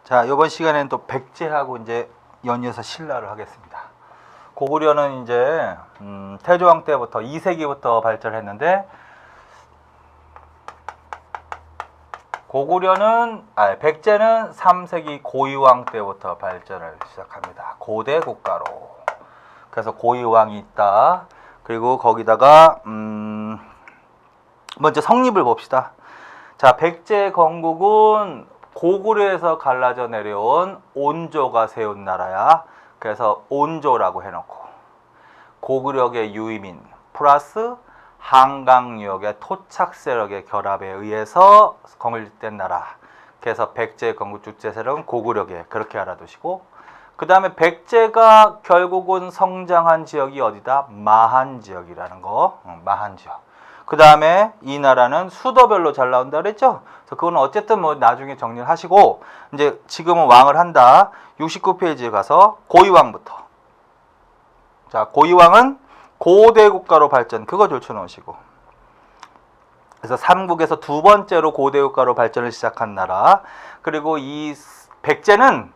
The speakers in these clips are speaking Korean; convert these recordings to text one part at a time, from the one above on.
자, 이번 시간에는 또 백제하고 이제 연이어서 신라를 하겠습니다. 고구려는 이제 태조왕 때부터 2세기부터 발전했는데 백제는 3세기 고이왕 때부터 발전을 시작합니다. 고대 국가로. 그래서 고이왕이 있다. 그리고 거기다가 먼저 성립을 봅시다. 자, 백제 건국은 고구려에서 갈라져 내려온 온조가 세운 나라야. 그래서 온조라고 해놓고 고구려의 유이민 플러스 한강유역의 토착 세력의 결합에 의해서 건립된 나라. 그래서 백제 건국주체 세력은 고구려계, 그렇게 알아두시고, 그 다음에 백제가 결국은 성장한 지역이 어디다? 마한 지역이라는 거. 마한 지역. 그 다음에 이 나라는 수도별로 잘 나온다 그랬죠? 그래서 그건 어쨌든 뭐 나중에 정리를 하시고, 이제 지금은 왕을 한다. 69페이지에 가서 고이왕부터. 자, 고이왕은 고대 국가로 발전, 그거 줄쳐놓으시고. 그래서 삼국에서 두 번째로 고대 국가로 발전을 시작한 나라. 그리고 이 백제는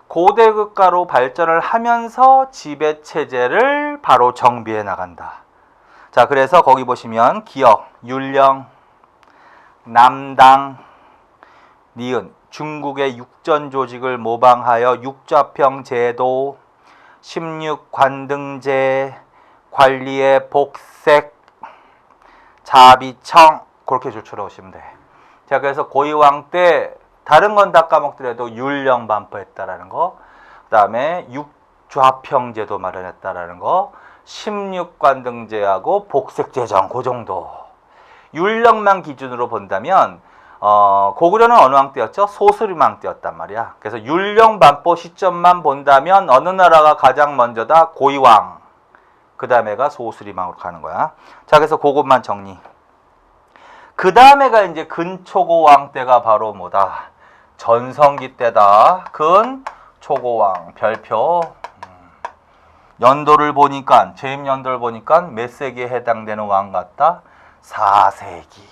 고대 국가로 발전을 하면서 지배 체제를 바로 정비해 나간다. 자, 그래서 거기 보시면 기역, 율령, 남당, 니은, 중국의 육전 조직을 모방하여 육좌평 제도, 16관등제, 관리의 복색, 자비청, 그렇게 줄쳐놓으시면 돼. 자, 그래서 고이왕 때 다른 건 다 까먹더라도 율령 반포했다라는 거, 그 다음에 육좌평 제도 마련했다라는 거, 16관등제하고 복색제정, 그 정도. 율령만 기준으로 본다면 고구려는 어느 왕 때였죠? 소수림왕 때였단 말이야. 그래서 율령 반포 시점만 본다면 어느 나라가 가장 먼저다? 고이왕. 그 다음에가 소수림왕으로 가는 거야. 자, 그래서 그것만 정리. 그 다음에가 이제 근초고왕 때가 바로 뭐다? 전성기 때다. 근초고왕. 별표. 연도를 보니까, 재임 연도를 보니까 몇 세기에 해당되는 왕 같다? 4세기.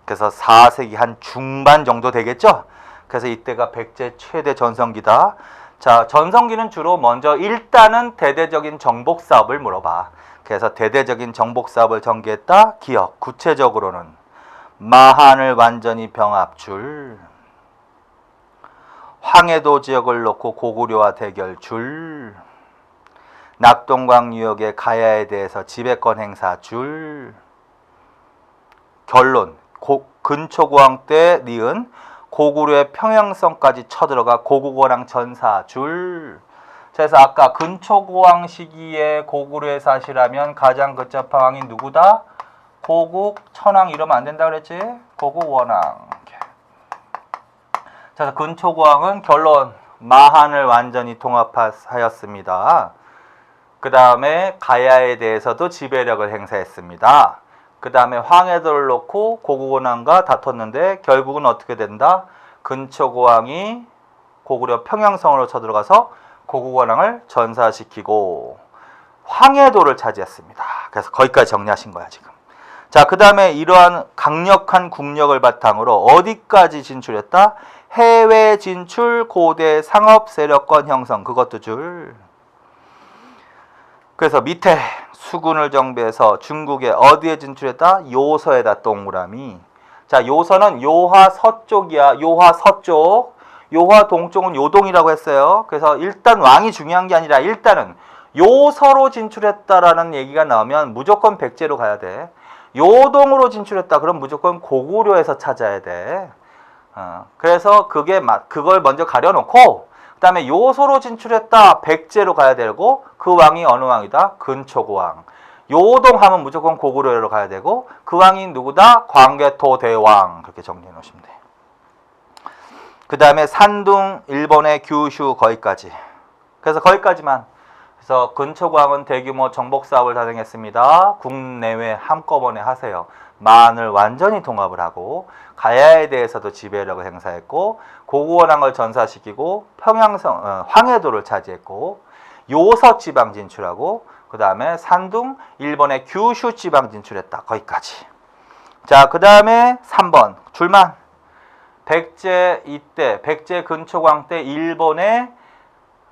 그래서 4세기 한 중반 정도 되겠죠? 그래서 이때가 백제 최대 전성기다. 자, 전성기는 주로 먼저 일단은 대대적인 정복 사업을 물어봐. 그래서 대대적인 정복 사업을 전개했다. 기억. 구체적으로는 마한을 완전히 병합줄, 황해도 지역을 놓고 고구려와 대결줄, 낙동강 유역의 가야에 대해서 지배권 행사줄, 결론. 근초고왕 때 니은 고구려의 평양성까지 쳐들어가 고국원왕 전사줄. 그래서 아까 근초고왕 시기에 고구려의 사시라면 가장 근접한 왕이 누구다? 고국, 천왕 이러면 안 된다 그랬지? 고국원왕. 자, 근초고왕은 결론 마한을 완전히 통합하였습니다. 그 다음에 가야에 대해서도 지배력을 행사했습니다. 그 다음에 황해도를 놓고 고국원왕과 다퉜는데 결국은 어떻게 된다? 근초고왕이 고구려 평양성으로 쳐들어가서 고국원왕을 전사시키고 황해도를 차지했습니다. 그래서 거기까지 정리하신 거야 지금. 자, 그 다음에 이러한 강력한 국력을 바탕으로 어디까지 진출했다? 해외 진출, 고대 상업 세력권 형성, 그것도 줄. 그래서 밑에 수군을 정비해서 중국에 어디에 진출했다? 요서에다 동그라미. 자, 요서는 요하 서쪽이야. 요하 서쪽. 요하 동쪽은 요동이라고 했어요. 그래서 일단 왕이 중요한 게 아니라 일단은 요서로 진출했다라는 얘기가 나오면 무조건 백제로 가야 돼. 요동으로 진출했다. 그럼 무조건 고구려에서 찾아야 돼. 그래서 그걸 먼저 가려놓고 그 다음에 요소로 진출했다. 백제로 가야 되고 그 왕이 어느 왕이다? 근초고왕. 요동하면 무조건 고구려로 가야 되고 그 왕이 누구다? 광개토 대왕. 그렇게 정리해 놓으시면 돼. 그 다음에 산둥, 일본의 규슈 거기까지. 그래서 거기까지만. 그래서 근초고왕은 대규모 정복 사업을 단행했습니다. 국내외 한꺼번에 하세요. 마한을 완전히 통합을 하고 가야에 대해서도 지배력을 행사했고 고구원왕을 전사시키고 평양성, 황해도를 차지했고 요서 지방 진출하고 그 다음에 산둥, 일본의 규슈 지방 진출했다. 거기까지. 자, 그 다음에 3번 줄만. 백제 이때 백제 근초광 때 일본에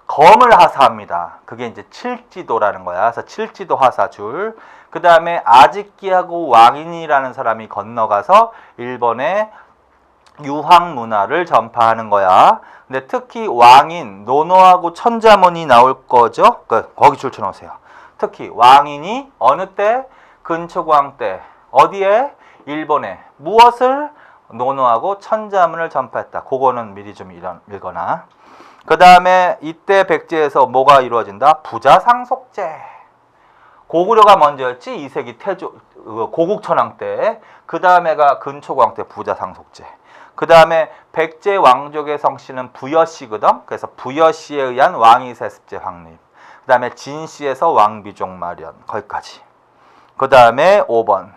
검을 하사합니다. 그게 이제 칠지도라는 거야. 그래서 칠지도 하사줄. 그 다음에 아직기하고 왕인이라는 사람이 건너가서 일본의 유황 문화를 전파하는 거야. 근데 특히 왕인, 노노하고 천자문이 나올 거죠. 거기 줄쳐 놓으세요. 특히 왕인이 어느 때? 근초광 때. 어디에? 일본에. 무엇을? 노노하고 천자문을 전파했다. 그거는 미리 좀 읽거나. 그 다음에 이때 백제에서 뭐가 이루어진다? 부자상속제. 고구려가 먼저였지. 2세기 태조 고국천왕 때. 그 다음에가 근초광 때 부자상속제. 그 다음에 백제 왕족의 성씨는 부여씨거든. 그래서 부여씨에 의한 왕위 세습제 확립. 그 다음에 진씨에서 왕비족 마련. 거기까지. 그 다음에 5번.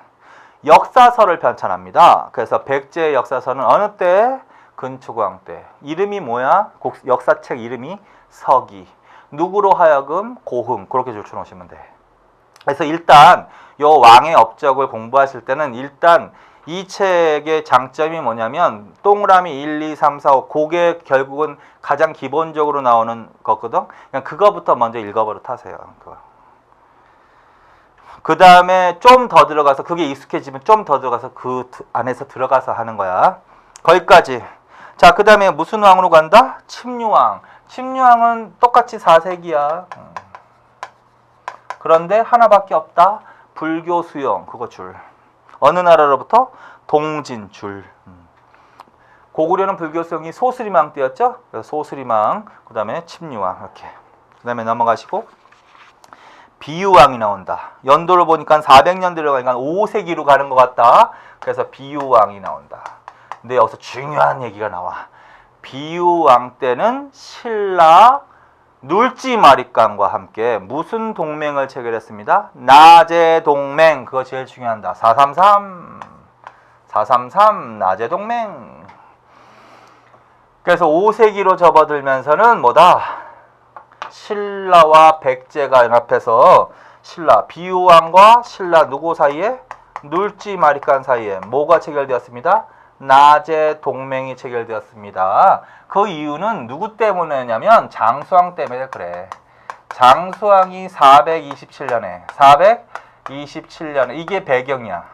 역사서를 편찬합니다. 그래서 백제의 역사서는 어느 때? 근초광 때. 이름이 뭐야? 역사책 이름이 서기. 누구로 하여금? 고흥. 그렇게 줄쳐 놓으시면 돼. 그래서 일단 요 왕의 업적을 공부하실 때는 일단 이 책의 장점이 뭐냐면 동그라미 1, 2, 3, 4, 5 그게 결국은 가장 기본적으로 나오는 거거든. 그냥 그거부터 먼저 읽어버려 타세요. 그 다음에 좀 더 들어가서 그게 익숙해지면 좀 더 들어가서 그 안에서 들어가서 하는 거야. 거기까지. 자, 그 다음에 무슨 왕으로 간다? 침류왕. 침류왕은 똑같이 4세기야. 그런데 하나밖에 없다. 불교 수용. 그거 줄. 어느 나라로부터? 동진줄. 고구려는 불교 수용이 소스리망 때였죠? 그래서 소스리망. 그 다음에 침류왕. 이렇게. 그 다음에 넘어가시고. 비유왕이 나온다. 연도를 보니까 400년 들어가니까 5세기로 가는 것 같다. 그래서 비유왕이 나온다. 근데 여기서 중요한 얘기가 나와. 비유왕 때는 신라 눌지마립강과 함께 무슨 동맹을 체결했습니다? 나제동맹. 그거 제일 중요하다. 433 나제동맹. 그래서 5세기로 접어들면서는 뭐다? 신라와 백제가 연합해서 신라 비유왕과 신라 누구 사이에? 눌지마립간 사이에 뭐가 체결되었습니다? 나제 동맹이 체결되었습니다. 그 이유는 누구 때문에냐면 장수왕 때문에 그래. 장수왕이 427년에 이게 배경이야.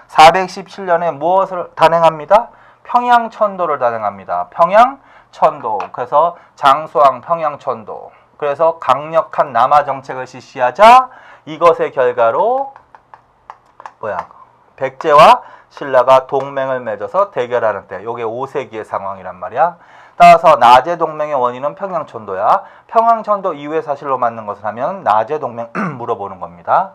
417년에 무엇을 단행합니다? 평양천도를 단행합니다. 평양천도. 그래서 장수왕 평양천도. 그래서 강력한 남하 정책을 실시하자 이것의 결과로 백제와 신라가 동맹을 맺어서 대결하는 때 요게 5세기의 상황이란 말이야. 따라서 나제 동맹의 원인은 평양천도야. 평양천도 이후에 사실로 맞는 것을 하면 나제 동맹 물어보는 겁니다.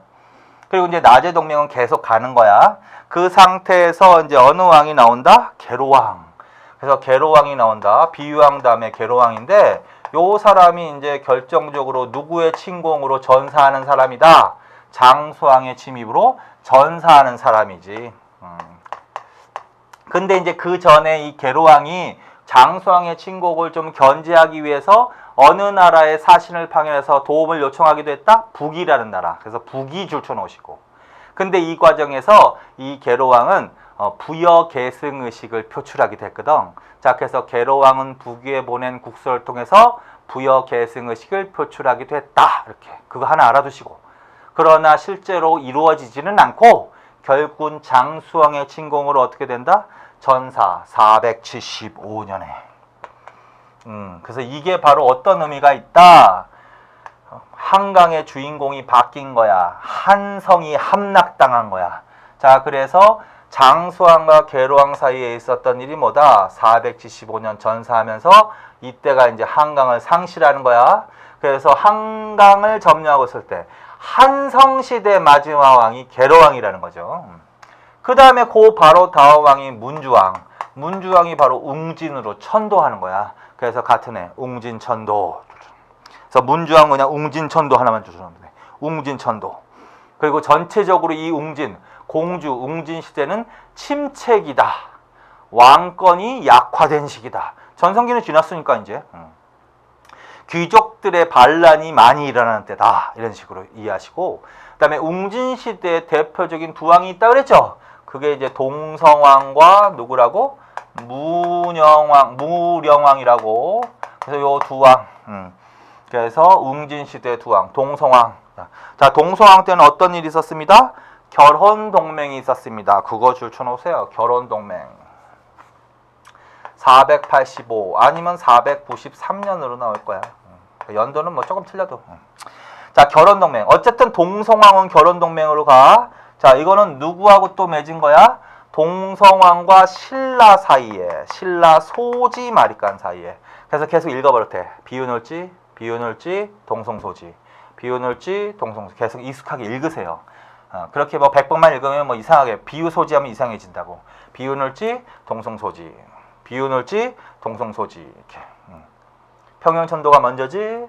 그리고 이제 나제 동맹은 계속 가는 거야. 그 상태에서 이제 어느 왕이 나온다? 계로왕. 그래서 계로왕이 나온다. 비유왕 다음에 계로왕인데 요 사람이 이제 결정적으로 누구의 침공으로 전사하는 사람이다. 장수왕의 침입으로 전사하는 사람이지. 근데 이제 그 전에 이 계로왕이 장수왕의 침공을 좀 견제하기 위해서 어느 나라의 사신을 파견해서 도움을 요청하기도 했다? 북이라는 나라. 그래서 북이 줄쳐 놓으시고. 근데 이 과정에서 이 계로왕은 부여 계승 의식을 표출하기도 했거든. 자, 그래서 계로왕은 북위에 보낸 국서를 통해서 부여 계승 의식을 표출하기도 했다. 이렇게. 그거 하나 알아두시고. 그러나 실제로 이루어지지는 않고 결국은 장수왕의 침공으로 어떻게 된다? 전사 475년에. 그래서 이게 바로 어떤 의미가 있다? 한강의 주인공이 바뀐 거야. 한성이 함락당한 거야. 자, 그래서 장수왕과 계로왕 사이에 있었던 일이 뭐다? 475년 전사하면서 이때가 이제 한강을 상실하는 거야. 그래서 한강을 점령하고 있을 때 한성시대 마지막 왕이 계로왕이라는 거죠. 그 다음에 그 바로 다음 왕이 문주왕. 문주왕이 바로 웅진으로 천도하는 거야. 그래서 같은 해 웅진천도. 그래서 문주왕 그냥 웅진천도 하나만 주시면 돼. 웅진천도. 그리고 전체적으로 이 웅진, 공주 웅진 시대는 침체기다. 왕권이 약화된 시기다. 전성기는 지났으니까 이제 귀족들의 반란이 많이 일어나는 때다. 이런 식으로 이해하시고, 그 다음에 웅진 시대의 대표적인 두 왕이 있다 그랬죠. 그게 이제 동성왕과 누구라고? 무령왕이라고. 그래서 요 두 왕. 그래서 웅진시대 두 왕, 동성왕. 자, 동성왕 때는 어떤 일이 있었습니다? 결혼동맹이 있었습니다. 그거 줄쳐놓으세요. 결혼동맹. 485 아니면 493년으로 나올 거야. 연도는 뭐 조금 틀려도. 자, 결혼동맹. 어쨌든 동성왕은 결혼동맹으로 가. 자, 이거는 누구하고 또 맺은 거야? 동성왕과 신라 사이에, 신라 소지 마리간 사이에. 그래서 계속 읽어버렸대. 비운을지, 비운을지, 동성소지. 비운을지, 동성소지. 계속 익숙하게 읽으세요. 그렇게 뭐 100번만 읽으면 뭐 이상하게 비유소지하면 이상해진다고. 비운을지, 동성소지. 비운을지, 동성소지. 이렇게. 평양천도가 먼저지.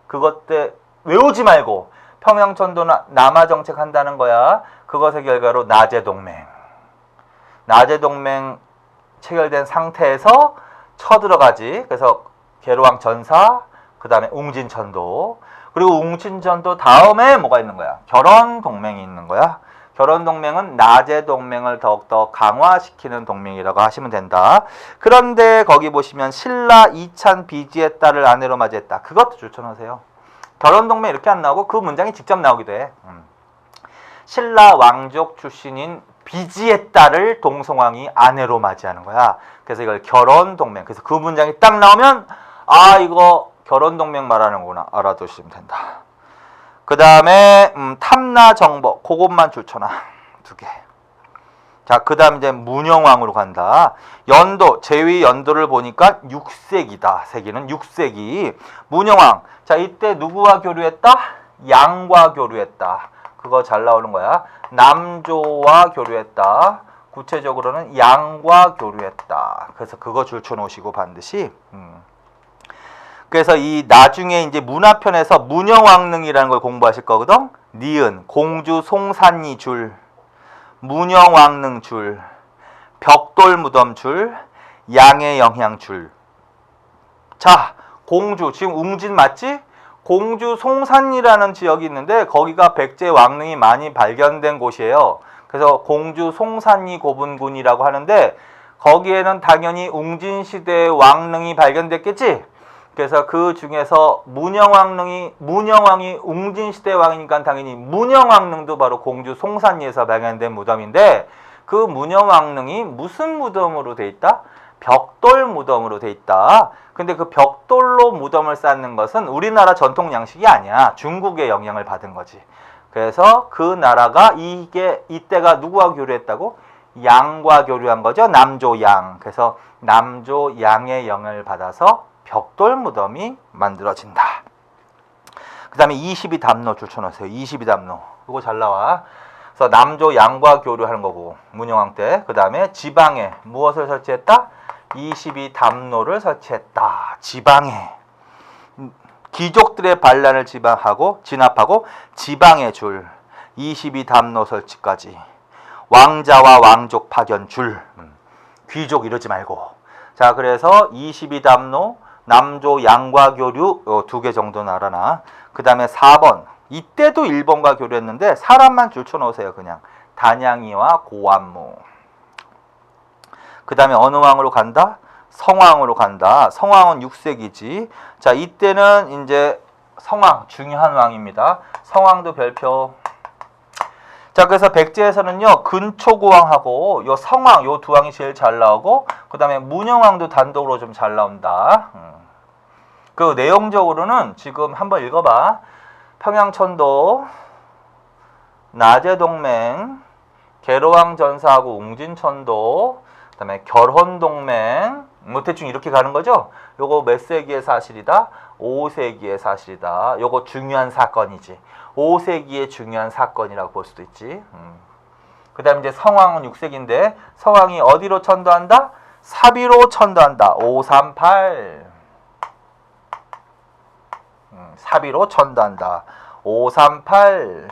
그것 때 외우지 말고 평양천도는 남하정책 한다는 거야. 그것의 결과로 나제동맹. 나제동맹 체결된 상태에서 쳐들어가지. 그래서 계로왕 전사, 그 다음에 웅진천도. 그리고 웅진천도 다음에 뭐가 있는 거야? 결혼동맹이 있는 거야. 결혼동맹은 나제동맹을 더욱더 강화시키는 동맹이라고 하시면 된다. 그런데 거기 보시면 신라 이찬 비지의 딸을 아내로 맞이했다. 그것도 줄쳐놓으세요. 결혼동맹 이렇게 안 나오고 그 문장이 직접 나오기도 해. 신라 왕족 출신인 비지의 딸을 동성왕이 아내로 맞이하는 거야. 그래서 이걸 결혼동맹. 그래서 그 문장이 딱 나오면 아, 이거 결혼동맹 말하는구나 알아두시면 된다. 그 다음에 탐나정복. 그것만 줄쳐놔. 2개. 자, 그 다음 이제 문영왕으로 간다. 연도, 제위 연도를 보니까 6세기다. 세기는 6세기. 문영왕. 자, 이때 누구와 교류했다? 양과 교류했다. 그거 잘 나오는 거야. 남조와 교류했다. 구체적으로는 양과 교류했다. 그래서 그거 줄쳐놓으시고 반드시. 그래서 이 나중에 이제 문화편에서 문영왕릉이라는 걸 공부하실 거거든. 니은, 공주 송산리 줄, 문영왕릉 줄, 벽돌무덤 줄, 양의 영향 줄. 자, 공주, 지금 웅진 맞지? 공주 송산리라는 지역이 있는데 거기가 백제 왕릉이 많이 발견된 곳이에요. 그래서 공주 송산리 고분군이라고 하는데 거기에는 당연히 웅진시대의 왕릉이 발견됐겠지? 그래서 그 중에서 문영왕이 웅진시대 왕이니까 당연히 문영왕릉도 바로 공주 송산리에서 발견된 무덤인데 그 문영왕릉이 무슨 무덤으로 돼 있다? 벽돌 무덤으로 돼 있다. 근데 그 벽돌로 무덤을 쌓는 것은 우리나라 전통 양식이 아니야. 중국의 영향을 받은 거지. 그래서 그 나라가 이때가 누구와 교류했다고? 양과 교류한 거죠. 남조 양. 그래서 남조 양의 영향을 받아서 벽돌 무덤이 만들어진다. 그 다음에 22담로 줄쳐놓으세요. 22담로. 이거 잘 나와. 그래서 남조 양과 교류하는 거고 문영왕 때. 그 다음에 지방에 무엇을 설치했다? 22담로를 설치했다. 지방에. 귀족들의 반란을 진압하고 지방의 줄. 22담로 설치까지. 왕자와 왕족 파견 줄. 귀족 이러지 말고. 자, 그래서 22담로 남조 양과 교류 2개 정도는 알아놔. 그 다음에 4번. 이때도 1번과 교류했는데 사람만 줄쳐놓으세요. 그냥. 단양이와 고안무. 그 다음에 어느 왕으로 간다? 성왕으로 간다. 성왕은 6세기지. 자, 이때는 이제 성왕 중요한 왕입니다. 성왕도 별표. 자, 그래서 백제에서는요 근초고왕하고 요 성왕 요 두 왕이 제일 잘 나오고 그 다음에 문영왕도 단독으로 좀 잘 나온다. 그 내용적으로는 지금 한번 읽어봐. 평양천도, 나제동맹, 계로왕 전사하고 웅진천도, 그 다음에 결혼동맹, 뭐 대충 이렇게 가는 거죠. 요거 몇 세기의 사실이다? 5세기의 사실이다. 요거 중요한 사건이지. 5세기의 중요한 사건이라고 볼 수도 있지. 그 다음에 이제 성왕은 6세기인데 성왕이 어디로 천도한다? 사비로 천도한다. 538. 사비로 천도한다. 538.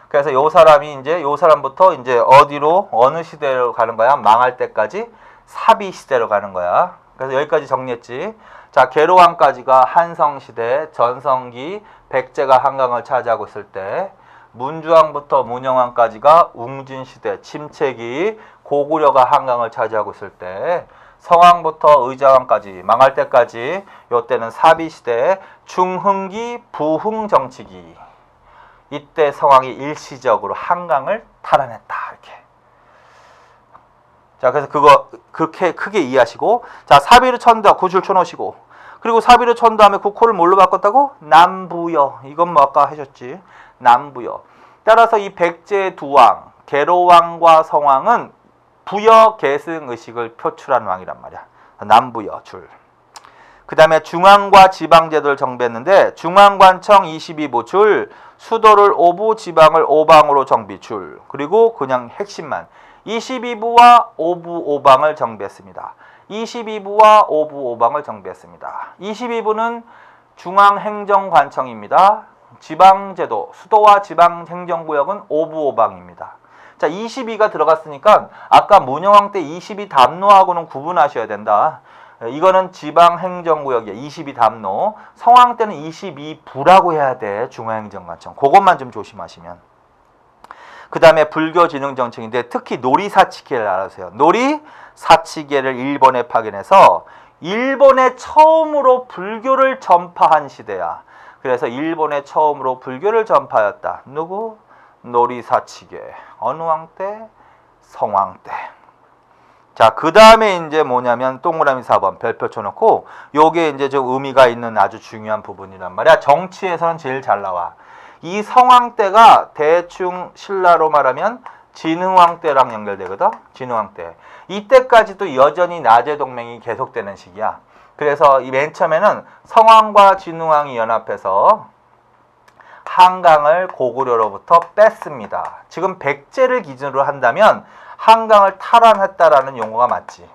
그래서 요 사람부터 이제 어디로 어느 시대로 가는 거야? 망할 때까지 사비 시대로 가는 거야. 그래서 여기까지 정리했지. 자, 계로왕까지가 한성시대, 전성기, 백제가 한강을 차지하고 있을 때, 문주왕부터 문영왕까지가 웅진시대, 침체기, 고구려가 한강을 차지하고 있을 때 성왕부터 의자왕까지 망할 때까지 요때는 사비시대 중흥기 부흥 정치기 이때 성왕이 일시적으로 한강을 탈환했다 이렇게. 자 그래서 그거 그렇게 크게 이해하시고 자 사비를 천다 구줄 쳐놓으시고 그리고 사비를 천 다음에 국호를 뭘로 바꿨다고? 남부여. 이건 뭐 아까 하셨지. 남부여. 따라서 이 백제 두 왕 계로왕과 성왕은 부여 계승 의식을 표출한 왕이란 말이야. 남부여 줄. 그 다음에 중앙과 지방제도를 정비했는데 중앙관청 22부 줄, 수도를 5부, 지방을 5방으로 정비 줄. 그리고 그냥 핵심만 22부와 5부 5방을 정비했습니다. 22부와 5부 5방을 정비했습니다. 22부는 중앙행정관청입니다. 지방제도, 수도와 지방행정구역은 5부 5방입니다. 자, 22가 들어갔으니까 아까 문영왕 때 22담로하고는 구분하셔야 된다. 이거는 지방행정구역이야. 22담로. 성왕 때는 22부라고 해야 돼. 중앙행정관청. 그것만 좀 조심하시면. 그 다음에 불교진흥정책인데 특히 놀이사치계를 알아주세요. 놀이사치계를 일본에 파견해서 일본에 처음으로 불교를 전파한 시대야. 그래서 일본에 처음으로 불교를 전파하였다. 누구? 놀이사치계. 어느 왕 때? 성왕 때. 자, 그 다음에 이제 뭐냐면 동그라미 4번 별표 쳐놓고 요게 이제 좀 의미가 있는 아주 중요한 부분이란 말이야. 정치에서는 제일 잘 나와. 이 성왕 때가 대충 신라로 말하면 진흥왕 때랑 연결되거든. 진흥왕 때. 이때까지도 여전히 나제 동맹이 계속되는 시기야. 그래서 이 맨 처음에는 성왕과 진흥왕이 연합해서 한강을 고구려로부터 뺐습니다. 지금 백제를 기준으로 한다면 한강을 탈환했다라는 용어가 맞지.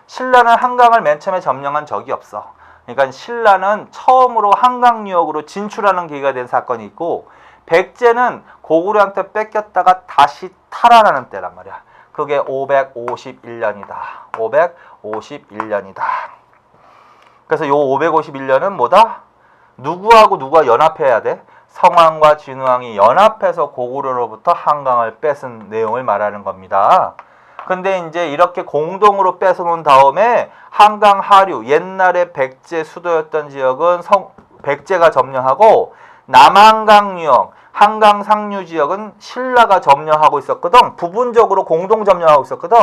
신라는 한강을 맨 처음에 점령한 적이 없어. 그러니까 신라는 처음으로 한강 유역으로 진출하는 계기가 된 사건이 있고 백제는 고구려한테 뺏겼다가 다시 탈환하는 때란 말이야. 그게 551년이다. 551년이다. 그래서 요 551년은 뭐다? 누구하고 누가 연합해야 돼? 성왕과 진흥왕이 연합해서 고구려로부터 한강을 뺏은 내용을 말하는 겁니다. 근데 이제 이렇게 공동으로 뺏어놓은 다음에 한강 하류, 옛날에 백제 수도였던 지역은 백제가 점령하고 남한강 유역, 한강 상류 지역은 신라가 점령하고 있었거든. 부분적으로 공동 점령하고 있었거든.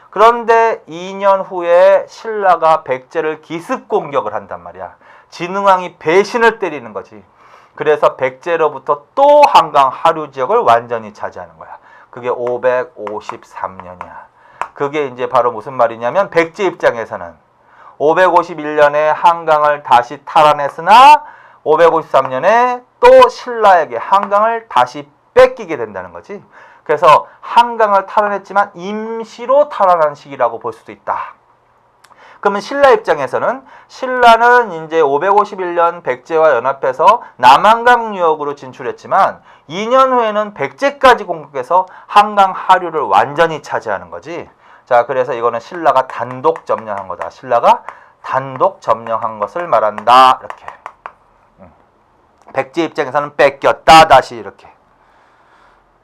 그런데 2년 후에 신라가 백제를 기습 공격을 한단 말이야. 진흥왕이 배신을 때리는 거지. 그래서 백제로부터 또 한강 하류 지역을 완전히 차지하는 거야. 그게 553년이야. 그게 이제 바로 무슨 말이냐면 백제 입장에서는 551년에 한강을 다시 탈환했으나 553년에 또 신라에게 한강을 다시 뺏기게 된다는 거지. 그래서 한강을 탈환했지만 임시로 탈환한 시기라고 볼 수도 있다. 그러면 신라 입장에서는 신라는 이제 551년 백제와 연합해서 남한강 유역으로 진출했지만 2년 후에는 백제까지 공격해서 한강 하류를 완전히 차지하는 거지. 자, 그래서 이거는 신라가 단독 점령한 거다. 신라가 단독 점령한 것을 말한다. 이렇게. 백제 입장에서는 뺏겼다. 다시 이렇게.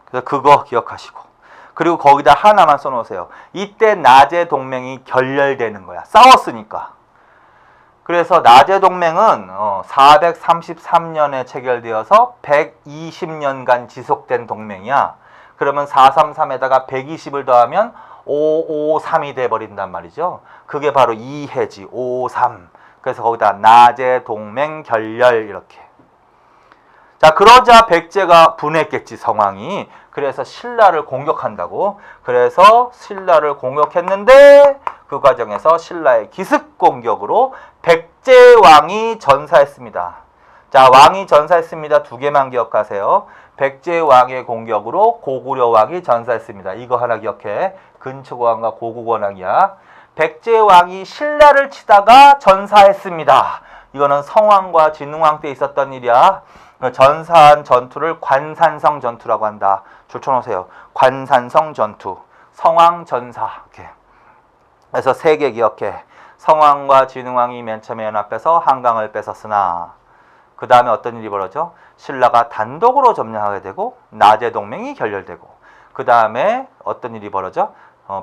그래서 그거 기억하시고. 그리고 거기다 하나만 써놓으세요. 이때 나제 동맹이 결렬되는 거야. 싸웠으니까. 그래서 나제 동맹은 433년에 체결되어서 120년간 지속된 동맹이야. 그러면 433에다가 120을 더하면 553이 돼버린단 말이죠. 그게 바로 이해지. 553. 그래서 거기다 나제 동맹 결렬 이렇게. 자, 그러자 백제가 분했겠지, 성왕이. 그래서 신라를 공격한다고. 그래서 신라를 공격했는데 그 과정에서 신라의 기습 공격으로 백제 왕이 전사했습니다. 자, 왕이 전사했습니다. 두 개만 기억하세요. 백제 왕의 공격으로 고구려 왕이 전사했습니다. 이거 하나 기억해. 근초고왕과 고국원왕이야. 백제 왕이 신라를 치다가 전사했습니다. 이거는 성왕과 진흥왕 때 있었던 일이야. 전사한 전투를 관산성 전투라고 한다. 줄쳐놓으세요. 관산성 전투, 성왕 전사. 이렇게. 그래서 세 개 기억해. 성왕과 진흥왕이 맨 처음에 연합해서 한강을 뺏었으나 그 다음에 어떤 일이 벌어져? 신라가 단독으로 점령하게 되고 나제 동맹이 결렬되고 그 다음에 어떤 일이 벌어져?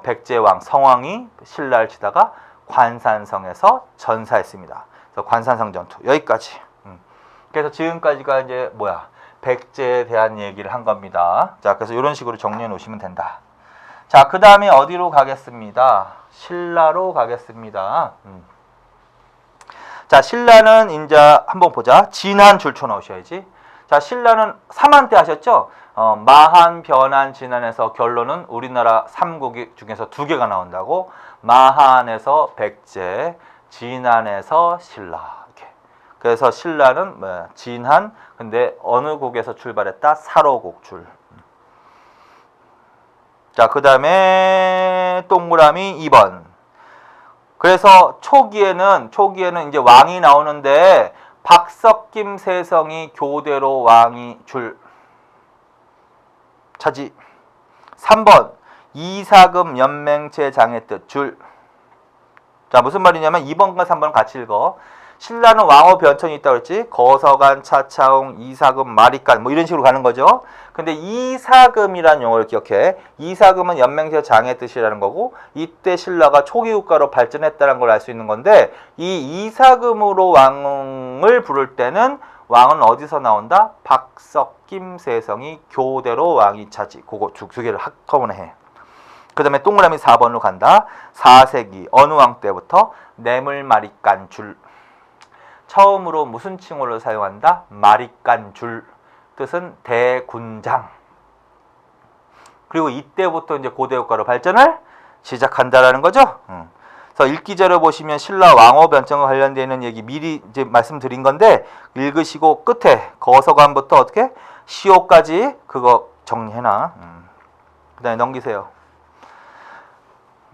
백제왕 성왕이 신라를 치다가 관산성에서 전사했습니다. 그래서 관산성 전투 여기까지. 그래서 지금까지가 이제 백제에 대한 얘기를 한 겁니다. 자, 그래서 이런 식으로 정리해 놓으시면 된다. 자, 그 다음에 어디로 가겠습니다? 신라로 가겠습니다. 자, 신라는 이제 한번 보자. 진한 줄쳐 넣으셔야지. 자, 신라는 삼한때 하셨죠? 마한, 변한, 진한에서 결론은 우리나라 삼국이 중에서 두 개가 나온다고. 마한에서 백제, 진한에서 신라. 이렇게. 그래서 신라는 진한, 근데 어느 국에서 출발했다? 사로국 줄. 자, 그 다음에 동그라미 2번. 그래서 초기에는 이제 왕이 나오는데 박석김 세성이 교대로 왕이 줄 차지. 3번 이사금 연맹체 장의 뜻 줄. 자, 무슨 말이냐면 2번과 3번은 같이 읽어. 신라는 왕후 변천이 있다고 그랬지. 거서관, 차차웅, 이사금, 마리간 뭐 이런 식으로 가는 거죠. 근데 이사금이라는 용어를 기억해. 이사금은 연맹제 장의 뜻이라는 거고, 이때 신라가 초기 국가로 발전했다는 걸 알 수 있는 건데, 이 이사금으로 왕을 부를 때는 왕은 어디서 나온다? 박석김 세성이 교대로 왕이 차지. 그거 두 개를 한꺼번에 해. 그 다음에 동그라미 4번으로 간다. 4세기 어느 왕 때부터 뇌물마리간 줄. 처음으로 무슨 칭호를 사용한다? 마리간 줄. 뜻은 대군장. 그리고 이때부터 이제 고대국가로 발전을 시작한다라는 거죠. 그래서 읽기 자료 보시면 신라 왕호 변천과 관련되어 있는 얘기 미리 이제 말씀드린 건데 읽으시고 끝에 거서관부터 어떻게 시호까지 그거 정리해놔. 그다음에 넘기세요.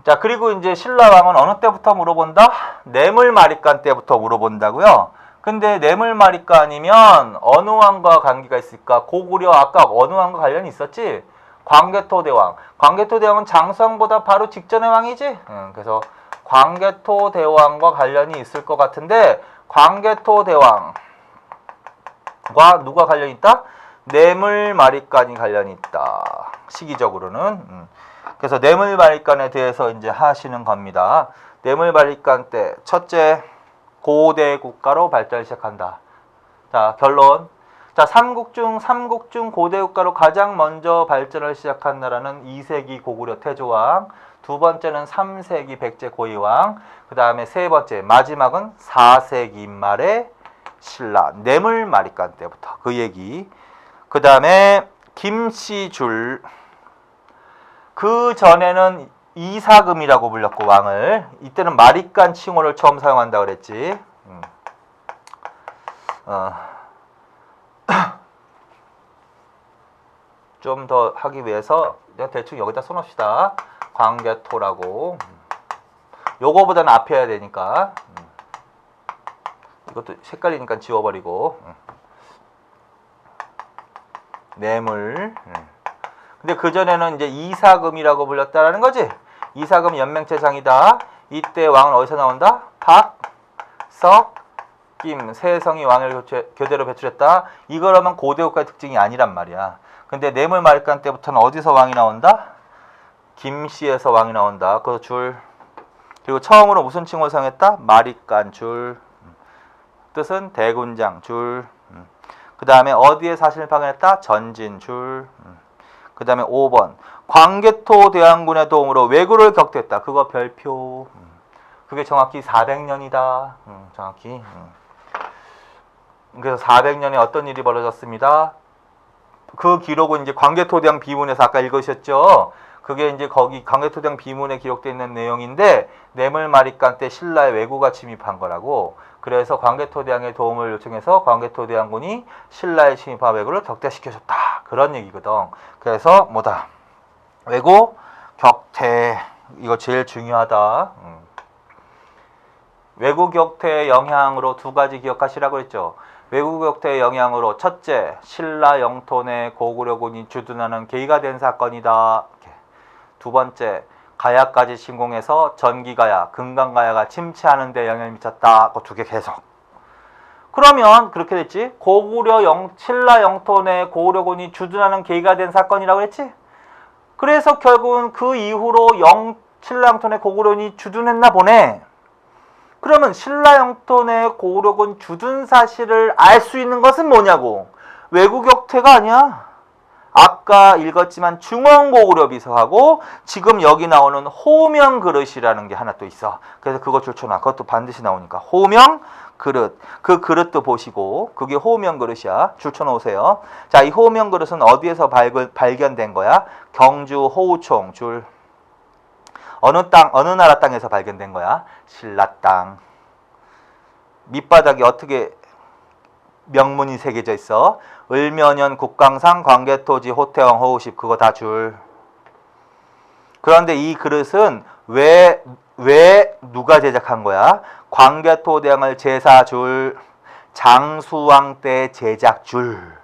자, 그리고 이제 신라 왕은 어느 때부터 물어본다? 뇌물마리간 때부터 물어본다고요. 근데 뇌물마리간이면 어느 왕과 관계가 있을까? 고구려 아까 어느 왕과 관련이 있었지? 광개토대왕. 광개토대왕은 장수왕보다 바로 직전의 왕이지? 그래서 광개토대왕과 관련이 있을 것 같은데 광개토대왕과 누가 관련이 있다? 뇌물마리간이 관련이 있다. 시기적으로는. 그래서 뇌물마리간에 대해서 이제 하시는 겁니다. 뇌물마리간 때 첫째 고대 국가로 발전을 시작한다. 자, 결론. 자, 삼국 중 고대 국가로 가장 먼저 발전을 시작한 나라는 2세기 고구려 태조왕, 두 번째는 3세기 백제 고이왕, 그 다음에 세 번째 마지막은 4세기 말에 신라 뇌물마리간 때부터 그 얘기. 그 다음에 김씨줄. 그 전에는 이사금이라고 불렸고 왕을 이때는 마리간 칭호를 처음 사용한다 그랬지. 좀 더 하기 위해서 그냥 대충 여기다 써놓읍시다. 광개토라고. 요거보다는 앞에 해야 되니까. 이것도 헷갈리니까 지워버리고. 뇌물. 근데 그전에는 이제 이사금이라고 불렸다라는 거지. 이사금 연맹체장이다. 이때 왕은 어디서 나온다? 박석김 세성이 왕을 교대로 배출했다. 이거라면 고대국가의 특징이 아니란 말이야. 근데 뇌물마리간 때부터는 어디서 왕이 나온다? 김씨에서 왕이 나온다. 그 줄. 그리고 처음으로 무슨 칭호를 사용했다? 마리간 줄. 뜻은 대군장 줄. 그 다음에 어디에 사신을 파견했다? 전진 줄. 그 다음에 5번 광개토 대왕군의 도움으로 왜구를 격퇴했다. 그거 별표. 그게 정확히 400년이다. 정확히. 그래서 400년에 어떤 일이 벌어졌습니다. 그 기록은 이제 광개토대왕 비문에서 아까 읽으셨죠. 그게 이제 거기 광개토대왕 비문에 기록되어 있는 내용인데 뇌물마리간 때 신라의 왜구가 침입한 거라고. 그래서 광개토대왕의 도움을 요청해서 광개토대왕군이 신라의 침입한 왜구를 격퇴시켜줬다. 그런 얘기거든. 그래서 뭐다? 왜구 격퇴. 이거 제일 중요하다. 왜구 격퇴의 영향으로 두 가지 기억하시라고 했죠. 왜구 격퇴의 영향으로 첫째, 신라 영토 내 고구려군이 주둔하는 계기가 된 사건이다. 두 번째, 가야까지 침공해서 전기가야, 금강가야가 침체하는 데 영향을 미쳤다. 그 두 개 계속. 그러면 그렇게 됐지. 신라 영토 내 고구려군이 주둔하는 계기가 된 사건이라고 했지. 그래서 결국은 그 이후로 신라영토의 고구려니 주둔했나 보네. 그러면 신라영토의 고구려군 주둔 사실을 알 수 있는 것은 뭐냐고. 외구격퇴가 아니야. 아까 읽었지만 중원고구려 비서하고 지금 여기 나오는 호명그릇이라는 게 하나 또 있어. 그래서 그거 줄쳐놔. 그것도 반드시 나오니까. 호명그릇. 그 그릇도 보시고 그게 호명그릇이야. 줄쳐놓으세요. 자, 이 호명그릇은 어디에서 발견된 거야? 경주 호우총 줄. 어느 나라 땅에서 발견된 거야? 신라 땅. 밑바닥에 어떻게 명문이 새겨져 있어? 을면현 국강상 광개토지 호태왕 호우십 그거 다 줄. 그런데 이 그릇은 왜 누가 제작한 거야? 광개토대왕을 제사 줄 장수왕 때 제작 줄.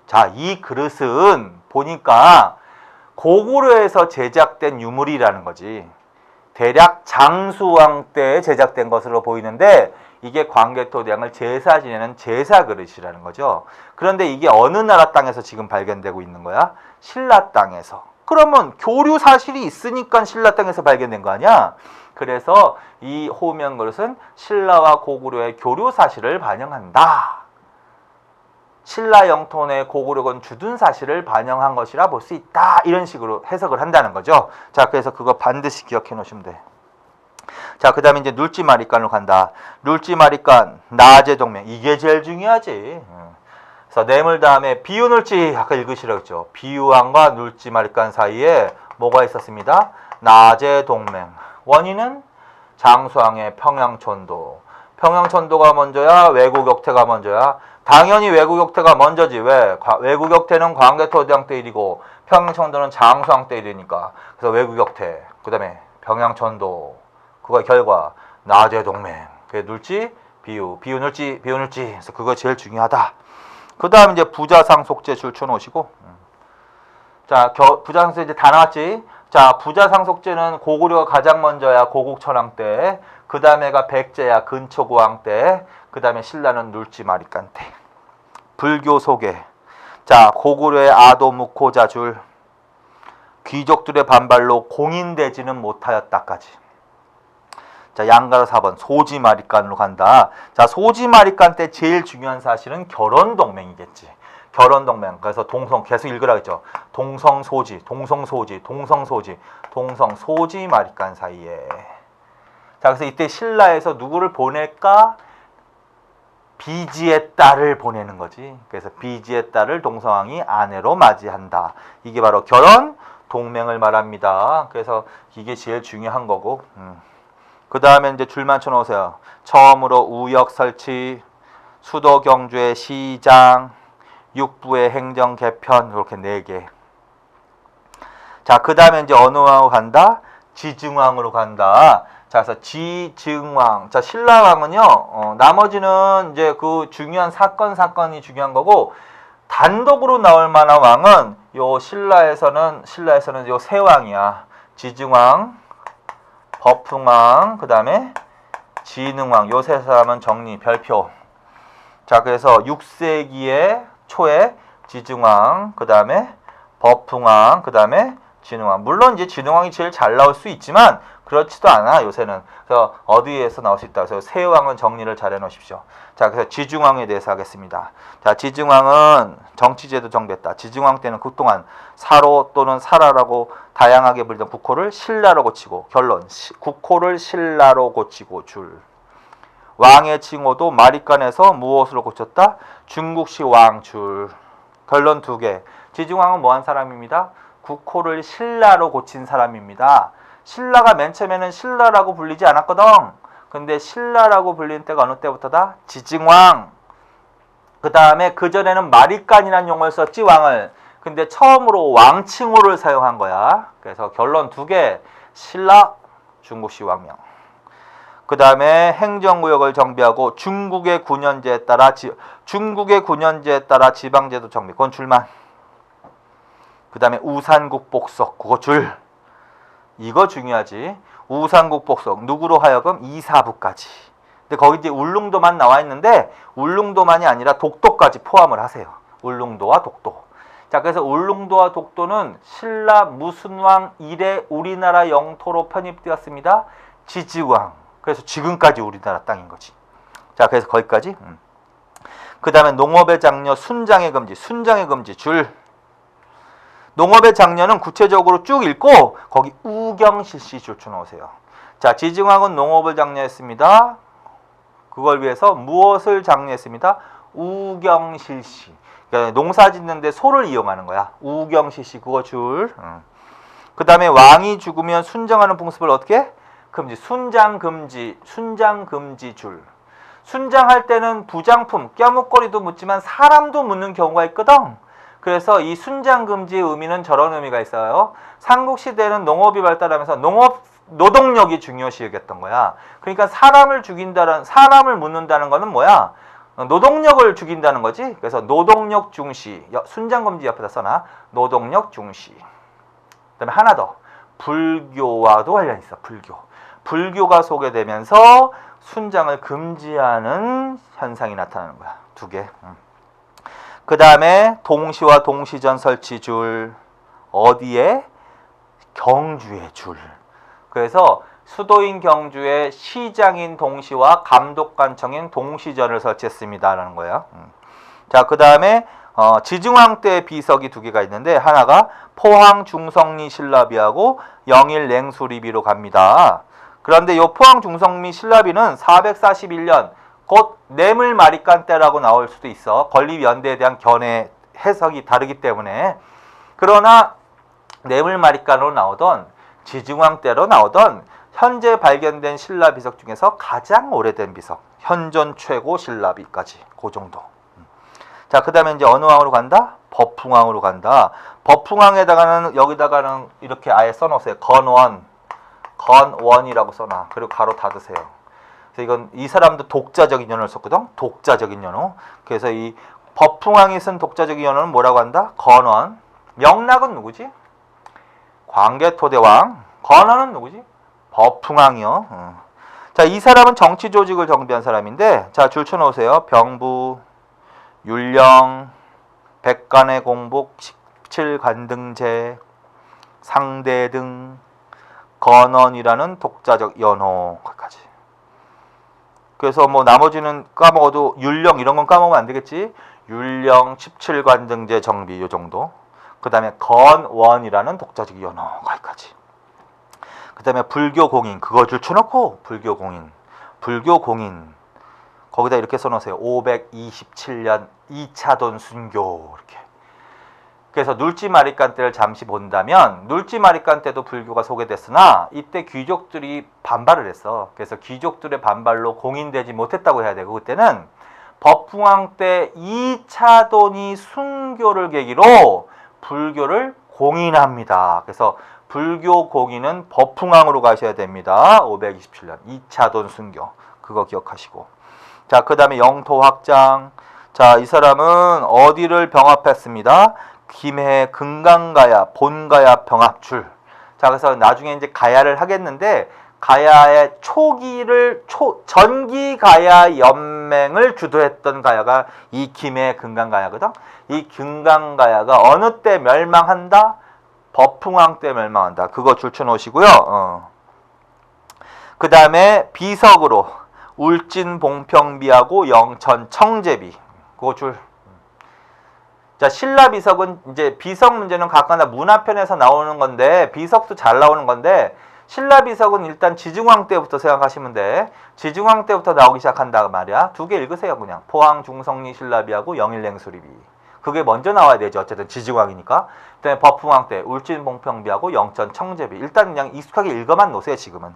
자, 이 그릇은 보니까 고구려에서 제작된 유물이라는 거지. 대략 장수왕 때 제작된 것으로 보이는데 이게 광개토대왕을 제사 지내는 제사 그릇이라는 거죠. 그런데 이게 어느 나라 땅에서 지금 발견되고 있는 거야? 신라 땅에서. 그러면 교류 사실이 있으니까 신라 땅에서 발견된 거 아니야? 그래서 이 호명 그릇은 신라와 고구려의 교류 사실을 반영한다. 신라 영토 내 고구려군 주둔 사실을 반영한 것이라 볼 수 있다. 이런 식으로 해석을 한다는 거죠. 자, 그래서 그거 반드시 기억해 놓으시면 돼. 자, 그 다음에 이제 눌지마리간으로 간다. 눌지마리간, 나제동맹. 이게 제일 중요하지. 그래서 뇌물 다음에 비유눌지 아까 읽으시라고 했죠. 비유왕과 눌지마리간 사이에 뭐가 있었습니다? 나제동맹. 원인은 장수왕의 평양천도. 평양천도가 먼저야? 외구격퇴가 먼저야? 당연히 외구격퇴가 먼저지. 왜? 외구격퇴는 광개토대왕 때 일이고 평양천도는 장수왕 때 일이니까. 그래서 외구격퇴. 그 다음에 평양천도. 그거의 결과 나제동맹. 그게 눌지, 비유눌지. 그래서 그거 제일 중요하다. 그 다음 이제 부자상속제 줄 쳐놓으시고. 자, 부자상속제 이제 다 나왔지. 자, 부자상속제는 고구려가 가장 먼저야. 고국천왕 때. 그 다음에가 백제야. 근초고왕 때. 그 다음에 신라는 눌지마리간 때. 불교 소개. 자, 고구려의 아도묵호자 줄. 귀족들의 반발로 공인되지는 못하였다까지. 자, 양가로 4번 소지마리간으로 간다. 자, 소지마리간 때 제일 중요한 사실은 결혼동맹이겠지. 결혼동맹. 그래서 동성 계속 읽으라 했죠. 동성소지. 동성소지마리간 사이에. 자, 그래서 이때 신라에서 누구를 보낼까? 비지의 딸을 보내는 거지. 그래서 비지의 딸을 동성왕이 아내로 맞이한다. 이게 바로 결혼 동맹을 말합니다. 그래서 이게 제일 중요한 거고. 그 다음에 이제 줄만 쳐놓으세요. 처음으로 우역 설치, 수도 경주의 시장, 육부의 행정 개편, 이렇게 4개. 자, 그 다음에 이제 어느 왕으로 간다? 지증왕으로 간다. 자, 그래서 지증왕. 자, 신라왕은요, 나머지는 이제 그 중요한 사건이 중요한 거고, 단독으로 나올 만한 왕은 요 신라에서는 요 세 왕이야. 지증왕, 법흥왕, 그 다음에 진흥왕. 요 세 사람은 정리, 별표. 자, 그래서 6세기의 초에 지증왕, 그 다음에 법흥왕, 그 다음에 진흥왕. 물론 이제 진흥왕이 제일 잘 나올 수 있지만 그렇지도 않아 요새는. 그래서 어디에서 나올 수 있다. 그래서 세 왕은 정리를 잘 해놓으십시오. 자, 그래서 지증왕에 대해서 하겠습니다. 자, 지증왕은 정치제도 정비했다. 지증왕 때는 그동안 사로 또는 사라라고 다양하게 불리던 국호를 신라로 고치고, 결론 국호를 신라로 고치고 줄. 왕의 칭호도 마리간에서 무엇으로 고쳤다? 중국식 왕줄. 결론 2개. 지증왕은 뭐한 사람입니다? 국호를 신라로 고친 사람입니다. 신라가 맨 처음에는 신라라고 불리지 않았거든. 근데 신라라고 불리는 때가 어느 때부터다? 지증왕. 그 다음에 그전에는 마리간이라는 용어를 썼지, 왕을. 근데 처음으로 왕칭호를 사용한 거야. 그래서 결론 2개. 신라, 중국식 왕명. 그 다음에 행정구역을 정비하고 중국의 9년제에 따라 지방제도 정비. 그건 줄만. 그 다음에 우산국 복속. 그거 줄. 이거 중요하지. 우산국 복속. 누구로 하여금 이사부까지. 근데 거기 이제 울릉도만 나와 있는데 울릉도만이 아니라 독도까지 포함을 하세요. 울릉도와 독도. 자, 그래서 울릉도와 독도는 신라 무슨 왕 이래 우리나라 영토로 편입되었습니다. 지지왕. 그래서 지금까지 우리나라 땅인 거지. 자, 그래서 거기까지. 그 다음에 농업의 장려, 순장의 금지. 순장의 금지 줄. 농업의 장려는 구체적으로 쭉 읽고 거기 우경실시 줄쳐 놓으세요. 자, 지증왕은 농업을 장려했습니다. 그걸 위해서 무엇을 장려했습니다? 우경실시. 그러니까 농사 짓는데 소를 이용하는 거야. 우경실시 그거 줄. 그 다음에 왕이 죽으면 순장하는 풍습을 어떻게? 금지. 순장금지. 순장금지 줄. 순장할 때는 부장품, 껴묵거리도 묻지만 사람도 묻는 경우가 있거든. 그래서 이 순장금지의 의미는 저런 의미가 있어요. 삼국시대는 농업이 발달하면서 노동력이 중요시 여겼던 거야. 그러니까 사람을 묻는다는 거는 뭐야? 노동력을 죽인다는 거지. 그래서 노동력 중시, 순장금지 옆에다 써놔. 노동력 중시. 그 다음에 하나 더. 불교와도 관련이 있어. 불교가 소개되면서 순장을 금지하는 현상이 나타나는 거야. 두 개. 그 다음에 동시와 동시전 설치 줄. 어디에? 경주의 줄. 그래서 수도인 경주에 시장인 동시와 감독관청인 동시전을 설치했습니다. 라는 거예요. 자, 그 다음에 지증왕 때 비석이 두 개가 있는데 하나가 포항 중성리 신라비하고 영일 냉수리비로 갑니다. 그런데 이 포항 중성리 신라비는 441년 곧 뇌물마리간 때라고 나올 수도 있어. 건립연대에 대한 견해 해석이 다르기 때문에. 그러나 뇌물마리간으로 나오던 지증왕 때로 나오던 현재 발견된 신라 비석 중에서 가장 오래된 비석. 현존 최고 신라비까지. 그 정도. 자, 그 다음에 이제 어느 왕으로 간다? 법흥왕으로 간다. 법흥왕에다가는 여기다가는 이렇게 아예 써놓으세요. 건원이라고 써놔. 그리고 가로 닫으세요. 이건 이 사람도 독자적인 연호를 썼거든. 독자적인 연호. 그래서 이 법흥왕이 쓴 독자적인 연호는 뭐라고 한다? 건원. 명락은 누구지? 광개토대왕. 건원은 누구지? 법흥왕이요. 자, 이 사람은 정치 조직을 정비한 사람인데, 자, 줄 쳐놓으세요. 병부, 율령, 백간의 공복, 17관등제, 상대 등 건원이라는 독자적 연호까지. 그래서 뭐 나머지는 까먹어도 율령 이런 건 까먹으면 안 되겠지. 율령 17관등제 정비 요 정도. 그 다음에 건원이라는 독자적 연호까지. 그 다음에 불교공인 그거 줄 쳐놓고 불교공인 거기다 이렇게 써놓으세요. 527년 2차돈 순교 이렇게. 그래서 눌지마리간 때를 잠시 본다면 눌지마리간 때도 불교가 소개됐으나 이때 귀족들이 반발을 했어. 그래서 귀족들의 반발로 공인되지 못했다고 해야 되고 그때는 법흥왕 때 2차돈이 순교를 계기로 불교를 공인합니다. 그래서 불교 공인은 법흥왕으로 가셔야 됩니다. 527년 2차돈 순교 그거 기억하시고. 자, 그 다음에 영토 확장. 자, 이 사람은 어디를 병합했습니다. 김해 금강가야 본가야 병합줄. 자, 그래서 나중에 이제 가야를 하겠는데 가야의 전기가야 연맹을 주도했던 가야가 이 김해 금강가야거든. 이 금강가야가 어느 때 멸망한다? 법흥왕 때 멸망한다. 그거 줄쳐 놓으시고요. 그 다음에 비석으로 울진 봉평비하고 영천 청제비 그거 줄. 자, 신라 비석은 이제 비석 문제는 각각 문화편에서 나오는 건데 비석도 잘 나오는 건데 신라 비석은 일단 지증왕 때부터 생각하시면 돼. 지증왕 때부터 나오기 시작한다 말이야. 두 개 읽으세요 그냥. 포항 중성리 신라비하고 영일 냉수리비. 그게 먼저 나와야 되죠. 어쨌든 지증왕이니까. 그다음에 법흥왕 때 울진 봉평비하고 영천 청제비. 일단 그냥 익숙하게 읽어만 놓으세요 지금은.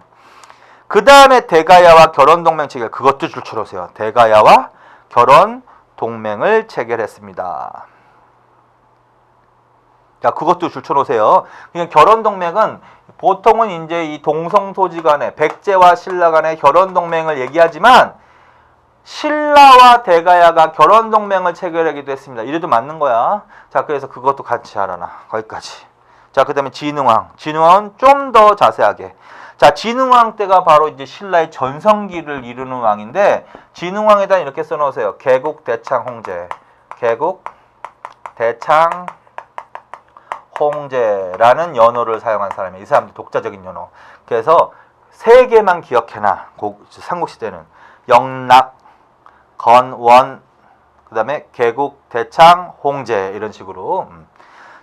그 다음에 대가야와 결혼 동맹 체결. 그것도 줄쳐놓으세요. 대가야와 결혼 동맹을 체결했습니다. 자, 그것도 줄쳐놓으세요. 그냥 결혼 동맹은 보통은 이제 이 동성소지 간에 백제와 신라 간의 결혼 동맹을 얘기하지만 신라와 대가야가 결혼 동맹을 체결하기도 했습니다. 이래도 맞는 거야. 자, 그래서 그것도 같이 알아놔. 거기까지. 자, 그 다음에 진흥왕. 진흥왕은 좀 더 자세하게. 자, 진흥왕 때가 바로 이제 신라의 전성기를 이루는 왕인데 진흥왕에다 이렇게 써놓으세요. 개국 대창 홍제. 개국 대창 홍제라는 연호를 사용한 사람이에요. 이 사람도 독자적인 연호. 그래서 세 개만 기억해놔. 삼국시대는 영락, 건원, 그 다음에 개국, 대창, 홍제 이런 식으로.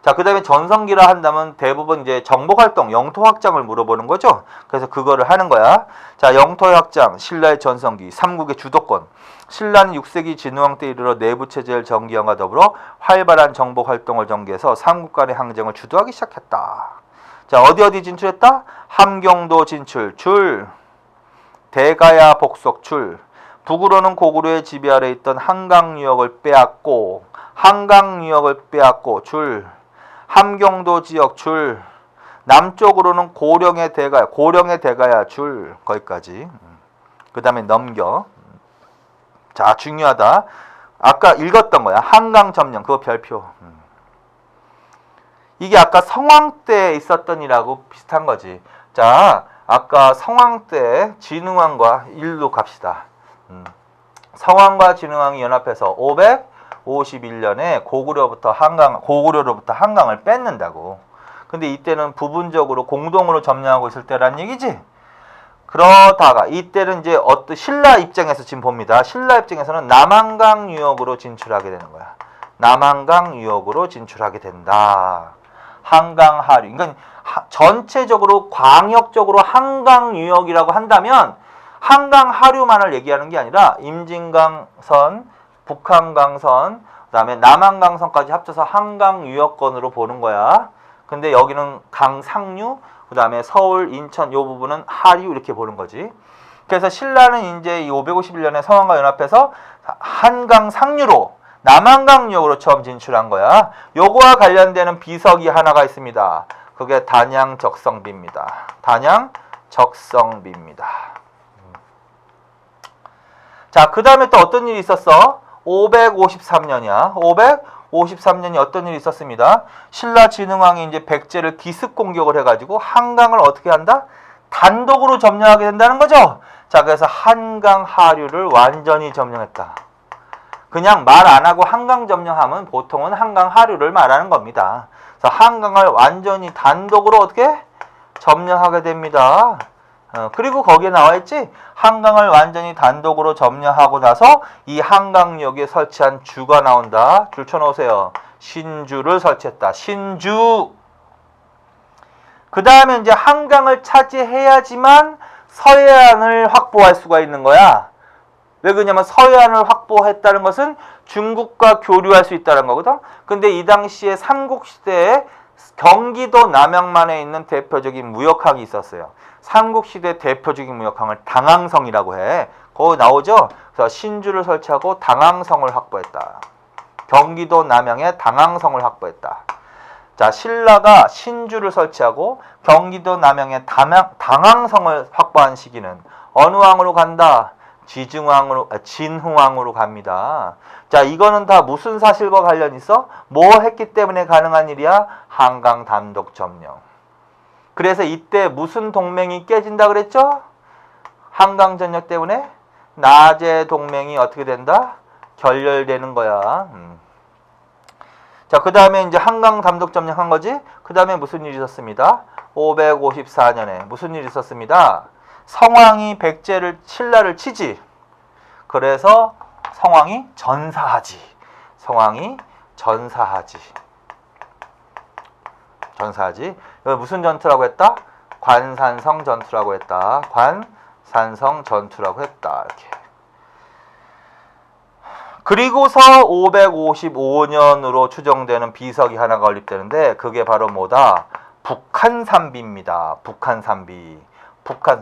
자, 그 다음에 전성기라 한다면 대부분 이제 정복활동, 영토 확장을 물어보는 거죠. 그래서 그거를 하는 거야. 자, 영토 확장, 신라의 전성기, 삼국의 주도권. 신라는 6세기 진흥왕 때 이르러 내부 체제를 정기형과 더불어 활발한 정복 활동을 전개해서 삼국 간의 항쟁을 주도하기 시작했다. 자, 어디 진출했다? 함경도 진출, 줄. 대가야 복속, 줄. 북으로는 고구려의 지배 아래 있던 한강 유역을 빼앗고, 줄. 함경도 지역, 줄. 남쪽으로는 고령의 대가야, 줄. 거기까지. 그 다음에 넘겨. 자, 중요하다. 아까 읽었던 거야. 한강 점령, 그거 별표. 이게 아까 성왕 때 있었던 일하고 비슷한 거지. 자, 아까 성왕 때 진흥왕과 일로 갑시다. 성왕과 진흥왕이 연합해서 551년에 고구려로부터 한강을 뺏는다고. 근데 이때는 부분적으로 공동으로 점령하고 있을 때란 얘기지. 그러다가 이때는 이제 신라 입장에서 지금 봅니다. 신라 입장에서는 남한강 유역으로 진출하게 되는 거야. 남한강 유역으로 진출하게 된다. 한강 하류. 그러니까 전체적으로 광역적으로 한강 유역이라고 한다면 한강 하류만을 얘기하는 게 아니라 임진강선, 북한강선, 그다음에 남한강선까지 합쳐서 한강 유역권으로 보는 거야. 근데 여기는 강 상류, 그다음에 서울, 인천 요 부분은 하류 이렇게 보는 거지. 그래서 신라는 이제 551년에 성왕과 연합해서 한강 상류로 남한강 유역으로 처음 진출한 거야. 요거와 관련되는 비석이 하나가 있습니다. 그게 단양적성비입니다. 단양적성비입니다. 자, 그 다음에 또 어떤 일이 있었어? 553년이야. 553년이 어떤 일이 있었습니다. 신라 진흥왕이 이제 백제를 기습 공격을 해가지고 한강을 어떻게 한다? 단독으로 점령하게 된다는 거죠. 자, 그래서 한강 하류를 완전히 점령했다. 그냥 말 안 하고 한강 점령하면 보통은 한강 하류를 말하는 겁니다. 그래서 한강을 완전히 단독으로 어떻게? 점령하게 됩니다. 그리고 거기에 나와 있지? 한강을 완전히 단독으로 점령하고 나서 이 한강역에 설치한 주가 나온다. 줄 쳐놓으세요. 신주를 설치했다. 신주. 그 다음에 이제 한강을 차지해야지만 서해안을 확보할 수가 있는 거야. 왜 그러냐면 서해안을 확보했다는 것은 중국과 교류할 수 있다는 거거든. 근데 이 당시에 삼국시대에 경기도 남양만에 있는 대표적인 무역항이 있었어요. 삼국시대 대표적인 무역항을 당항성이라고 해. 거기 나오죠? 그래서 신주를 설치하고 당항성을 확보했다. 경기도 남양에 당항성을 확보했다. 자, 신라가 신주를 설치하고 경기도 남양에 당항성을 확보한 시기는 어느 왕으로 간다? 진흥왕으로 갑니다. 자, 이거는 다 무슨 사실과 관련 있어? 뭐 했기 때문에 가능한 일이야? 한강 단독 점령. 그래서 이때 무슨 동맹이 깨진다 그랬죠? 한강 전역 때문에 나제 동맹이 어떻게 된다? 결렬되는 거야. 자, 그 다음에 이제 한강 단독 점령한 거지? 그 다음에 무슨 일이 있었습니다? 554년에 무슨 일이 있었습니다? 성왕이 신라를 치지. 그래서 성왕이 전사하지. 이거 무슨 전투라고 했다? 관산성 전투라고 했다. 이렇게. 그리고서 555년으로 추정되는 비석이 하나가 건립되는데 그게 바로 뭐다? 북한산비입니다. 북한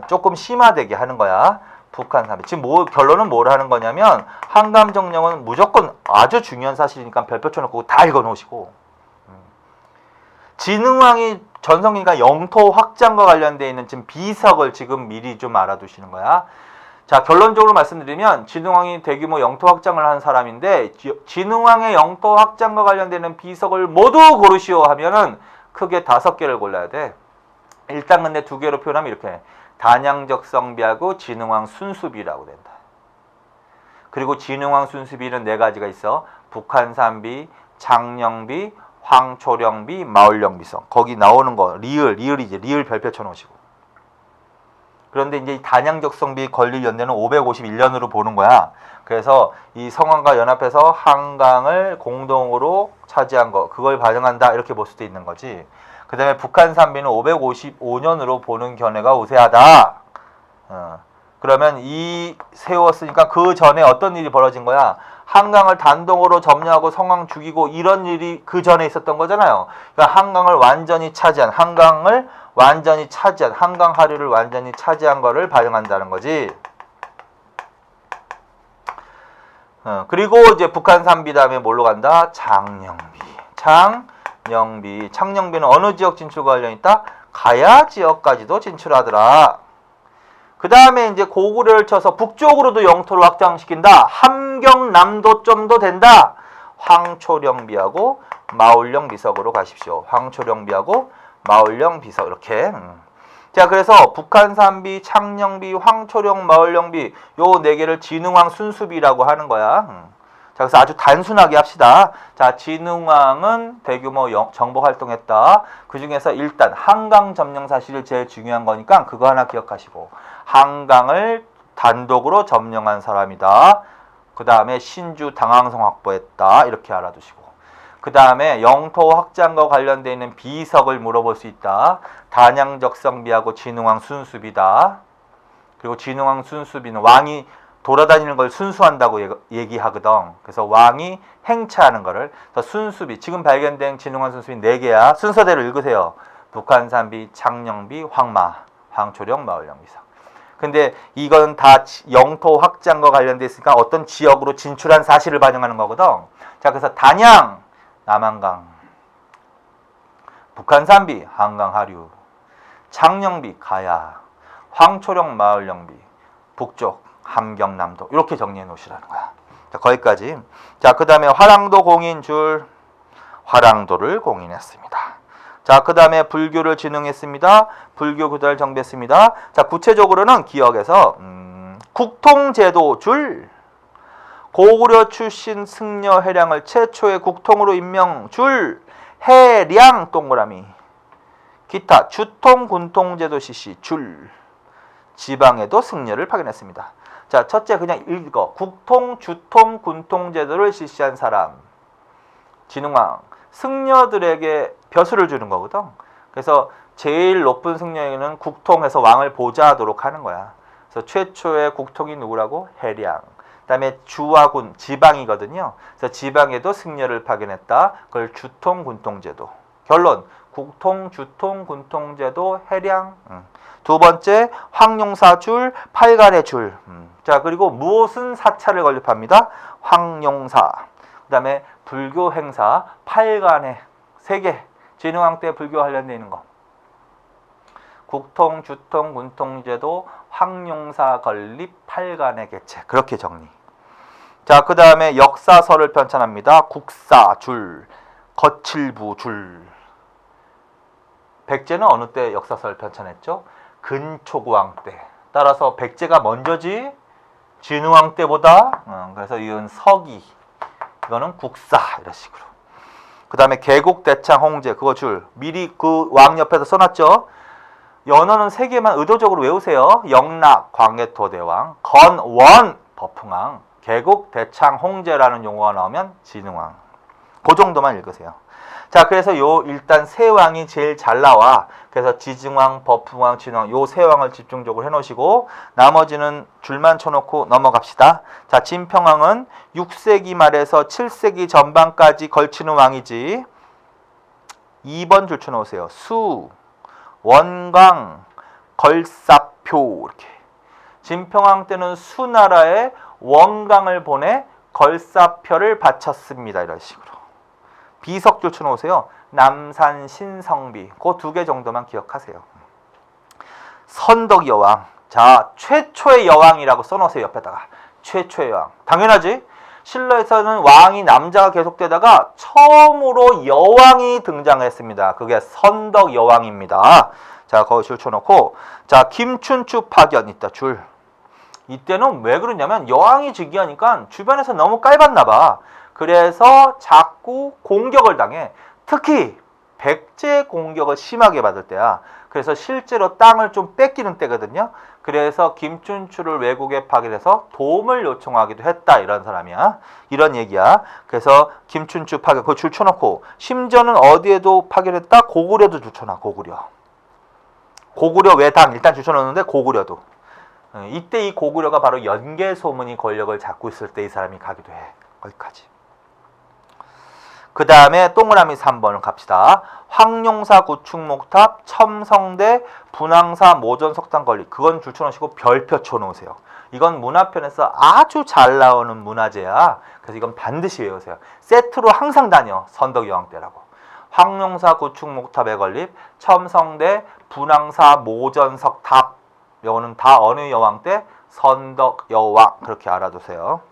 조금 심화되게 하는 거야. 북한산비. 지금 결론은 뭘 하는 거냐면 한강 점령은 무조건 아주 중요한 사실이니까 별표 쳐놓고 다 읽어놓으시고 진흥왕이 전성기가 영토 확장과 관련되어 있는 지금 비석을 지금 미리 좀 알아두시는 거야. 자, 결론적으로 말씀드리면 진흥왕이 대규모 영토 확장을 한 사람인데 진흥왕의 영토 확장과 관련되는 비석을 모두 고르시오 하면은 크게 5개를 골라야 돼. 일단 근데 2개로 표현하면 이렇게 단양적성비하고 진흥왕 순수비라고 된다. 그리고 진흥왕 순수비는 4가지가 있어. 북한산비, 장령비, 황초령비, 마을령비성. 거기 나오는 거 리을이지. 리을 별표 쳐놓으시고. 그런데 이제 이 단양적성비 건립 연대는 551년으로 보는 거야. 그래서 이 성안과 연합해서 한강을 공동으로 차지한 거, 그걸 반영한다 이렇게 볼 수도 있는 거지. 그 다음에 북한산비는 555년으로 보는 견해가 우세하다. 그러면 이 세웠으니까 그 전에 어떤 일이 벌어진 거야? 한강을 단독으로 점령하고 성왕 죽이고 이런 일이 그 전에 있었던 거잖아요. 그러니까 한강 하류를 완전히 차지한 거를 반영한다는 거지. 그리고 이제 북한산비 다음에 뭘로 간다? 창녕비는 어느 지역 진출과 관련 있다? 가야 지역까지도 진출하더라. 그 다음에 이제 고구려를 쳐서 북쪽으로도 영토를 확장시킨다. 함경남도점도 된다. 황초령비하고 마을령비석으로 가십시오. 황초령비하고 마을령비석 이렇게. 자, 그래서 북한산비, 창녕비, 황초령, 마을령비 요 네 개를 진흥왕 순수비라고 하는 거야. 자, 그래서 아주 단순하게 합시다. 자, 진흥왕은 대규모 정복 활동했다. 그 중에서 일단 한강 점령 사실이 제일 중요한 거니까 그거 하나 기억하시고, 한강을 단독으로 점령한 사람이다. 그 다음에 신주 당항성 확보했다. 이렇게 알아두시고, 그 다음에 영토 확장과 관련되어 있는 비석을 물어볼 수 있다. 단양적성비하고 진흥왕 순수비다. 그리고 진흥왕 순수비는 왕이 돌아다니는 걸 순수한다고 얘기하거든. 그래서 왕이 행차하는 거를. 순수비, 지금 발견된 진흥왕 순수비 4개야. 순서대로 읽으세요. 북한산비, 창녕비, 황초령, 마을령비석. 근데 이건 다 영토 확장과 관련돼 있으니까 어떤 지역으로 진출한 사실을 반영하는 거거든. 자, 그래서 단양, 남한강, 북한산비, 한강 하류, 창녕비, 가야, 황초령, 마을령비, 북쪽, 함경남도. 이렇게 정리해 놓으시라는 거야. 자, 거기까지. 자, 그 다음에 화랑도 공인 화랑도를 공인했습니다. 자, 그 다음에 불교를 진흥했습니다. 불교 교단을 정비했습니다. 자, 구체적으로는 기억에서 국통제도 고구려 출신 승려 해량을 최초의 국통으로 임명 해량 동그라미. 기타 주통 군통제도 실시 지방에도 승려를 파견했습니다. 자, 첫째 그냥 읽어. 국통, 주통, 군통제도를 실시한 사람. 진흥왕. 승려들에게 벼슬을 주는 거거든. 그래서 제일 높은 승려에게는 국통해서 왕을 보좌하도록 하는 거야. 그래서 최초의 국통이 누구라고? 해량. 그 다음에 주와 군, 지방이거든요. 그래서 지방에도 승려를 파견했다. 그걸 주통, 군통제도. 결론, 국통, 주통, 군통제도, 해량. 두 번째, 황용사 팔간의 자, 그리고 무엇은 사찰을 건립합니다. 황용사. 그 다음에 불교 행사, 팔간의 3개. 진흥왕 때 불교 관련되어 있는 거. 국통, 주통, 군통제도, 황용사 건립, 팔간의 개체. 그렇게 정리. 자, 그 다음에 역사서를 편찬합니다. 국사, 거칠부, 백제는 어느 때 역사서를 편찬했죠? 근초고왕 때. 따라서 백제가 먼저지 진흥왕 때보다. 그래서 이건 서기. 이거는 국사. 이런 식으로. 그 다음에 개국, 대창, 홍제. 그거 미리 그 왕 옆에서 써놨죠? 연어는 3개만 의도적으로 외우세요. 영락, 광해토대왕, 건원, 법흥왕, 개국, 대창, 홍제라는 용어가 나오면 진흥왕. 그 정도만 읽으세요. 자, 그래서 일단 세 왕이 제일 잘 나와. 그래서 지증왕, 법흥왕, 진흥왕 요 세 왕을 집중적으로 해놓으시고 나머지는 줄만 쳐놓고 넘어갑시다. 자, 진평왕은 6세기 말에서 7세기 전반까지 걸치는 왕이지. 2번 줄 쳐놓으세요. 수, 원광, 걸사표. 이렇게. 진평왕 때는 수나라에 원광을 보내 걸사표를 바쳤습니다. 이런 식으로. 비석줄 쳐놓으세요. 남산, 신성비. 그 2개 정도만 기억하세요. 선덕 여왕. 자, 최초의 여왕이라고 써놓으세요. 옆에다가. 최초의 여왕. 당연하지? 신라에서는 왕이 남자가 계속되다가 처음으로 여왕이 등장했습니다. 그게 선덕 여왕입니다. 자, 거기 줄 쳐놓고. 자, 김춘추 파견 있다. 이때는 왜 그러냐면 여왕이 즉위하니까 주변에서 너무 깔봤나 봐. 그래서 자꾸 공격을 당해. 특히 백제 공격을 심하게 받을 때야. 그래서 실제로 땅을 좀 뺏기는 때거든요. 그래서 김춘추를 외국에 파견해서 도움을 요청하기도 했다. 이런 사람이야. 이런 얘기야. 그래서 김춘추 파견 그거 줄 쳐놓고 심지어는 어디에도 파견했다? 고구려도 줄 쳐놔. 고구려 외당 일단 줄 쳐놓는데 고구려도. 이때 이 고구려가 바로 연개소문이 권력을 잡고 있을 때 이 사람이 가기도 해. 거기까지. 그 다음에 동그라미 3번을 갑시다. 황룡사 구축목탑, 첨성대, 분황사 모전석당 건립. 그건 줄 쳐놓으시고 별표 쳐놓으세요. 이건 문화편에서 아주 잘 나오는 문화재야. 그래서 이건 반드시 외우세요. 세트로 항상 다녀. 선덕여왕 때라고. 황룡사 구축목탑의 건립, 첨성대, 분황사 모전석탑. 요거는 다 어느 여왕 때? 선덕여왕. 그렇게 알아두세요.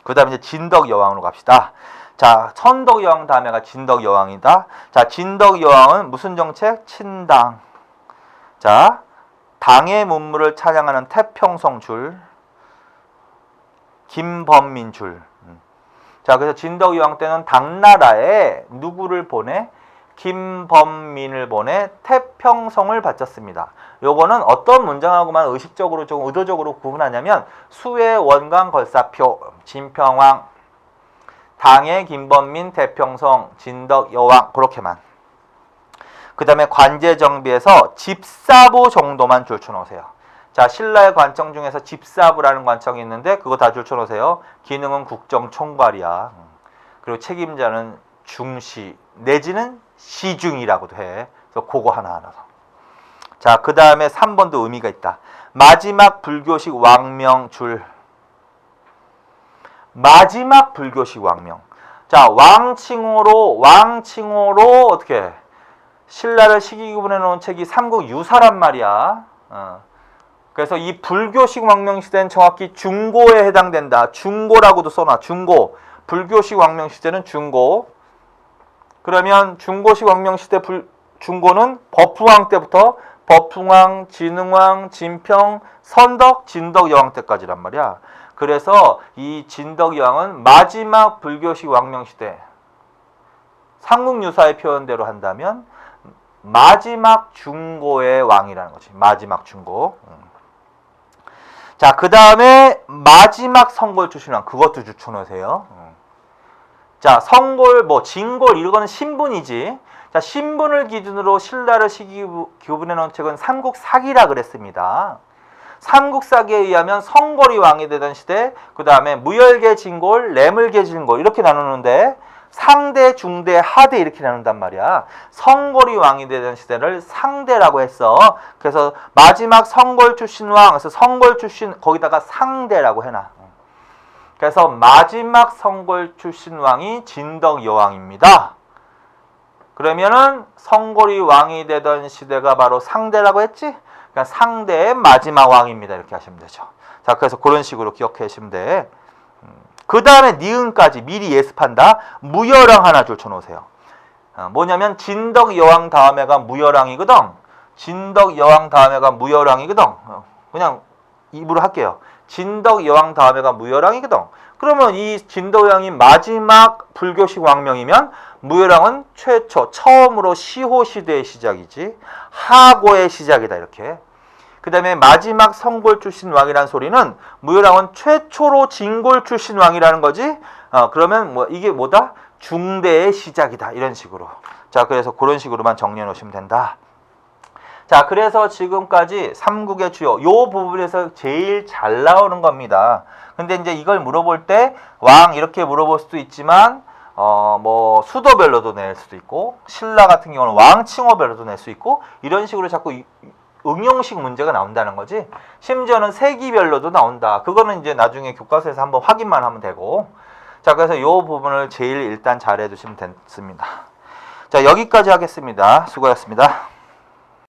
그 다음에 이제 진덕여왕으로 갑시다. 자, 선덕여왕 다음에가 진덕여왕이다. 자, 진덕여왕은 무슨 정책? 친당. 자, 당의 문물을 찬양하는 태평성 줄, 김범민 줄. 자, 그래서 진덕여왕 때는 당나라에 누구를 보내? 김범민을 보내 태평성을 바쳤습니다. 요거는 어떤 문장하고만 의식적으로 좀 의도적으로 구분하냐면 수의 원강 걸사표, 진평왕, 당의 김범민, 태평성, 진덕여왕 그렇게만. 그 다음에 관제정비에서 집사부 정도만 줄쳐놓으세요. 자, 신라의 관청 중에서 집사부라는 관청이 있는데 그거 다 줄쳐놓으세요. 기능은 국정총괄이야. 그리고 책임자는 중시 내지는 시중이라고도 해. 그래서 그거 하나하나. 자, 그 다음에 3번도 의미가 있다. 마지막 불교식 왕명 줄. 마지막 불교식 왕명. 자, 왕칭호로 어떻게 신라를 시기구분해 놓은 책이 삼국유사란 말이야. 그래서 이 불교식 왕명 시대는 정확히 중고에 해당된다. 중고라고도 써놔. 중고. 불교식 왕명 시대는 중고. 그러면 중고식 왕명 시대 중고는 법흥왕 때부터 법흥왕, 진흥왕, 진평, 선덕, 진덕여왕 때까지란 말이야. 그래서 이 진덕여왕은 마지막 불교식 왕명 시대. 삼국유사의 표현대로 한다면 마지막 중고의 왕이라는 거지. 마지막 중고. 자, 그 다음에 마지막 성골 출신왕. 그것도 줄쳐놓으세요. 자, 성골, 진골 이거는 신분이지. 자, 신분을 기준으로 신라를 시기구분해 놓은 책은 삼국사기라 그랬습니다. 삼국사기에 의하면 성골이 왕이 되던 시대, 그 다음에 무열계 진골, 레물계 진골 이렇게 나누는데 상대, 중대, 하대 이렇게 나눈단 말이야. 성골이 왕이 되던 시대를 상대라고 했어. 그래서 마지막 성골 출신 왕, 그래서 성골 출신 거기다가 상대라고 해놔. 그래서 마지막 성골 출신 왕이 진덕여왕입니다. 그러면은 성골이 왕이 되던 시대가 바로 상대라고 했지? 그러니까 상대의 마지막 왕입니다. 이렇게 하시면 되죠. 자, 그래서 그런 식으로 기억해 주시면 돼. 그 다음에 니은까지 미리 예습한다. 무열왕 하나 줄쳐놓으세요. 뭐냐면 진덕여왕 다음에가 무열왕이거든. 진덕여왕 다음에가 무열왕이거든. 그냥 입으로 할게요. 진덕여왕 다음에가 무열왕이거든. 그러면 이 진덕여왕이 마지막 불교식 왕명이면 무열왕은 처음으로 시호시대의 시작이지. 하고의 시작이다 이렇게. 그 다음에 마지막 성골 출신 왕이라는 소리는 무열왕은 최초로 진골 출신 왕이라는 거지. 그러면 이게 뭐다? 중대의 시작이다 이런 식으로. 자, 그래서 그런 식으로만 정리해 놓으시면 된다. 자, 그래서 지금까지 삼국의 주요 요 부분에서 제일 잘 나오는 겁니다. 근데 이제 이걸 물어볼 때 왕 이렇게 물어볼 수도 있지만 수도별로도 낼 수도 있고 신라 같은 경우는 왕칭호별로도 낼 수 있고 이런 식으로 자꾸 응용식 문제가 나온다는 거지. 심지어는 세기별로도 나온다. 그거는 이제 나중에 교과서에서 한번 확인만 하면 되고. 자, 그래서 요 부분을 제일 일단 잘 해두시면 됐습니다. 자, 여기까지 하겠습니다. 수고하셨습니다.